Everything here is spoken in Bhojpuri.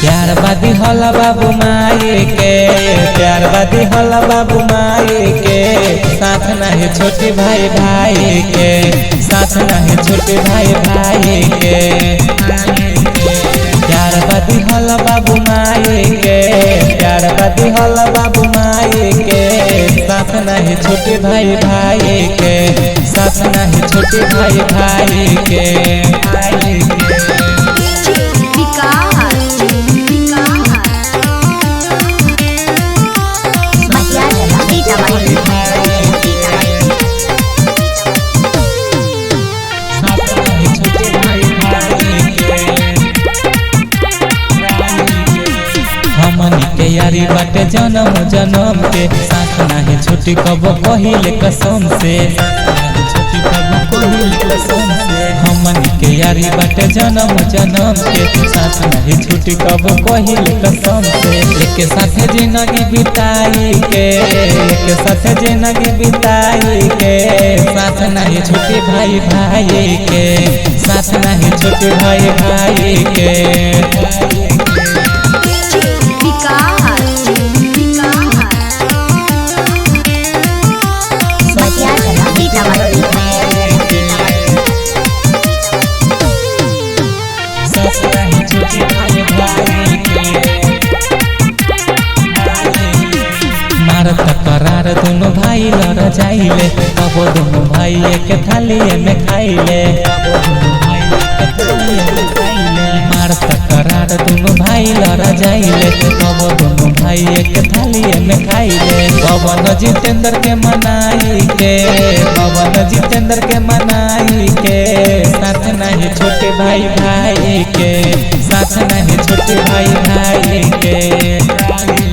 प्यार बादी होला बाबू माई के, प्यार बादी होला बाबू माई के, साथ नहीं छोटे भाई भाई के, साथ नहीं छोटे भाई भाई के। प्यार बादी होला बाबू माई के, प्यार बादी होला बाबू माई के, साथ नहीं छोटे भाई भाई के, साथ नहीं छोटे भाई भाई के। हमनी के यारी बाटे जन्म जन्म के, साथ नहीं छुट्टी कबो पहिले कसम से, हमनी के यारी बाटे जन्म जन्म के, साथ नहीं छुट्टी कबो पहिले कसम से। एक साथ जिंदगी बिताई के, एक साथ जिंदगी बिताई के, साथ नहीं छुट्टी भाई भाई के, साथ नहीं छुट्टी भाई भाई के। मारत करार दोनों भाई लड़ जाइले, अब दोनों भाई एक थाली में खाइले। मारत करार दोनों भाई लड़ जाइले, अब दोनों भाई एक थाली में खाइले। पवन जितेंद्र के मनाई के, पवन जितेंद्र के मनाई के, साथ नहीं छोटे भाई भाई के, साथ नहीं छोटे भाई भाई के।